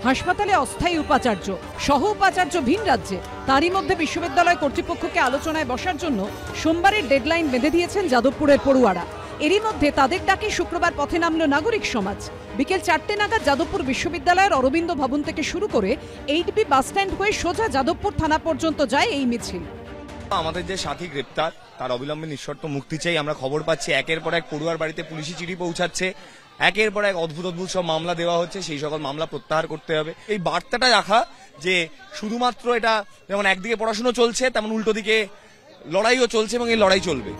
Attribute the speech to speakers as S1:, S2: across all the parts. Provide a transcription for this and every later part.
S1: হাসপাতালে অস্থায়ী উপাচার্য, সহ উপাচার্য ভিন রাজ্যে। তারই মধ্যে বিশ্ববিদ্যালয় কর্তৃপক্ষকে আলোচনায় বসার জন্য সোমবারের ডেডলাইন বেঁধে দিয়েছেন যাদবপুরের পড়ুয়ারা। এরই মধ্যে তাদের ডাকে শুক্রবার পথে নামল নাগরিক সমাজ। বিকেল 4টে নাগাদ যাদবপুর বিশ্ববিদ্যালয়ের অরবিন্দ ভবন থেকে শুরু করে 8B বাসস্ট্যান্ড হয়ে সোজা যাদবপুর থানা পর্যন্ত যায় এই মিছিল।
S2: আমাদের যে সাথী গ্রেপ্তার তার অবিলম্বে নিঃশর্ত মুক্তি চাই। আমরা খবর পাচ্ছি একের পর এক পড়ুয়ার বাড়িতে পুলিশি চিঠি পৌঁছাচ্ছে, একের পর এক অদ্ভুত অদ্ভুত সব মামলা দেওয়া হচ্ছে, সেই সকল মামলা প্রত্যাহার করতে হবে। এই বার্তাটা রাখা যে শুধুমাত্র এটা যেমন একদিকে পড়াশোনা চলছে তেমন উল্টো দিকে লড়াইও চলছে এবং এই লড়াই চলবে।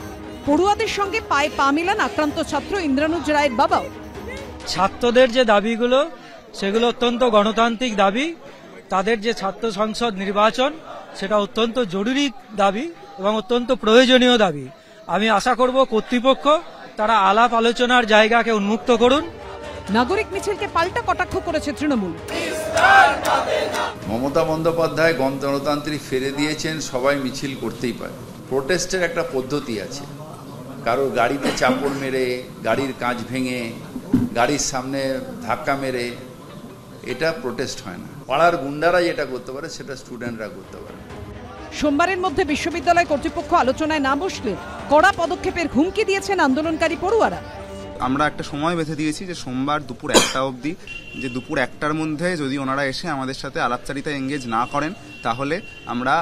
S1: পড়ুয়াদের সঙ্গে পায়ে পা মিলান আক্রান্ত ছাত্র ইন্দ্রানুজ রায়ের বাবাও।
S3: ছাত্রদের যে দাবিগুলো সেগুলো অত্যন্ত গণতান্ত্রিক দাবি। তাদের যে ছাত্র সংসদ নির্বাচন সেটা অত্যন্ত জরুরি দাবি এবং অত্যন্ত প্রয়োজনীয় দাবি। আমি আশা করব কর্তৃপক্ষ তারা আলাপ আলোচনার জায়গাকে উন্মুক্ত করুন।
S1: নাগরিক মিছিলকে পাল্টা কটাক্ষ করেছে তৃণমূল।
S4: মমতা বন্দ্যোপাধ্যায় গণতান্ত্রিক ফিরে দিয়েছেন, সবাই মিছিল করতেই পারে। প্রোটেস্টের একটা পদ্ধতি আছে, কারোর গাড়িতে চাপড় মেরে, গাড়ির কাঁচ ভেঙে, গাড়ির সামনে ধাক্কা মেরে এটা প্রোটেস্ট হয় না। পাড়ার গুন্ডারা যেটা করতে পারে সেটা স্টুডেন্টরা করতে পারে।
S1: সোমবারের মধ্যে বিশ্ববিদ্যালয় কর্তৃপক্ষ আলোচনায় না বসলে কড়া পদক্ষেপের হুমকি দিয়েছেন আন্দোলনকারী পড়ুয়ারা।
S5: আমরা একটা সময় বেঁধে দিয়েছি যে সোমবার দুপুর 1টা অবধি, যে দুপুর 1টার মধ্যে যদি ওনারা এসে আমাদের সাথে আলাপচারিতা এঙ্গেজ না করেন তাহলে আমরা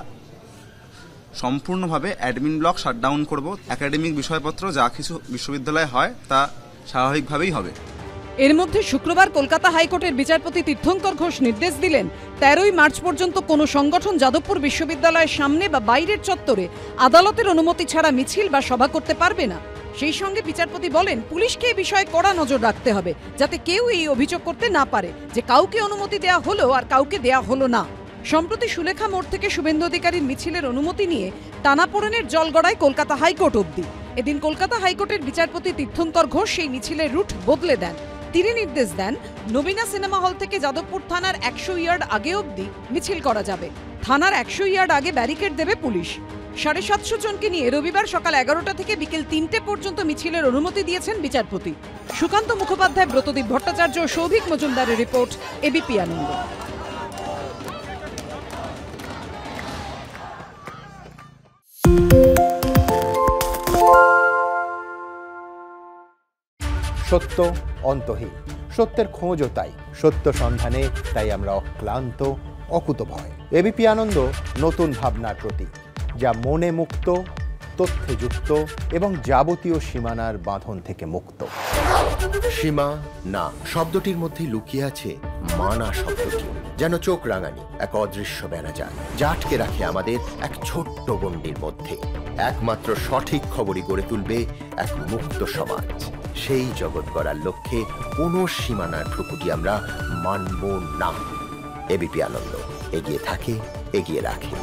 S5: সম্পূর্ণভাবে অ্যাডমিন ব্লক শাটডাউন করব। একাডেমিক বিষয়পত্র যা কিছু বিশ্ববিদ্যালয়ে হয় তা স্বাভাবিকভাবেই হবে।
S1: এর মধ্যে শুক্রবার কলকাতা হাইকোর্টের বিচারপতি তীর্থঙ্কর ঘোষ নির্দেশ দিলেন 13ই মার্চ পর্যন্ত কোনো সংগঠন যাদবপুর বিশ্ববিদ্যালয়ের সামনে বা বাইরের চত্বরে আদালতের অনুমতি ছাড়া মিছিল বা সভা করতে পারবে না। সেই সঙ্গে বিচারপতি বলেন পুলিশকে এই বিষয়ে কড়া নজর রাখতে হবে, যাতে কেউ এই অভিযোগ করতে না পারে যে কাউকে অনুমতি দেয়া হলো আর কাউকে দেয়া হলো না। সম্প্রতি সুলেখা মোড় থেকে শুভেন্দু অধিকারীর মিছিলের অনুমতি নিয়ে টানাপোড়েনের জল গড়ায় কলকাতা হাইকোর্ট অবধি। এদিন কলকাতা হাইকোর্টের বিচারপতি তীর্থঙ্কর ঘোষ সেই মিছিলের রুট বদলে দেন। তিনি নির্দেশ দেন নবীনা সিনেমা হল থেকে যাদবপুর থানার 100 ইয়ার্ড আগে অবধি মিছিল করা যাবে। থানার 100 ইয়ার্ড আগে ব্যারিকেড দেবে পুলিশ। 750 জনকে নিয়ে রবিবার সকাল 11টা থেকে বিকেল 3টে পর্যন্ত মিছিলের অনুমতি দিয়েছেন বিচারপতি। সুকান্ত মুখোপাধ্যায়, ব্রতদীপ ভট্টাচার্য, সৌভিক মজুমদারের রিপোর্ট, এবিপি আনন্দ।
S6: সত্য অন্তহীন, সত্যের খোঁজও তাই, সত্য সন্ধানে তাই আমরা অক্লান্ত, অকুতভয়। এবিপি আনন্দ নতুন ভাবনার প্রতীক, যা মনে মুক্ত, তথ্যে যুক্ত এবং যাবতীয় সীমানার বাঁধন থেকে মুক্ত।
S7: সীমা না শব্দটির মধ্যে লুকিয়ে আছে মানা শব্দটি, যেন চোখ রাঙানি এক অদৃশ্য বেড়াজাল, যা আটকে রাখে আমাদের এক ছোট্ট গণ্ডির মধ্যে। একমাত্র সঠিক খবরই গড়ে তুলবে এক মুক্ত সমাজ। সেই জগৎ গড়ার লক্ষ্যে কোনো সীমানার ঠুকুটি আমরা মানব না। এবিপি আনন্দ এগিয়ে থাকে, এগিয়ে রাখে।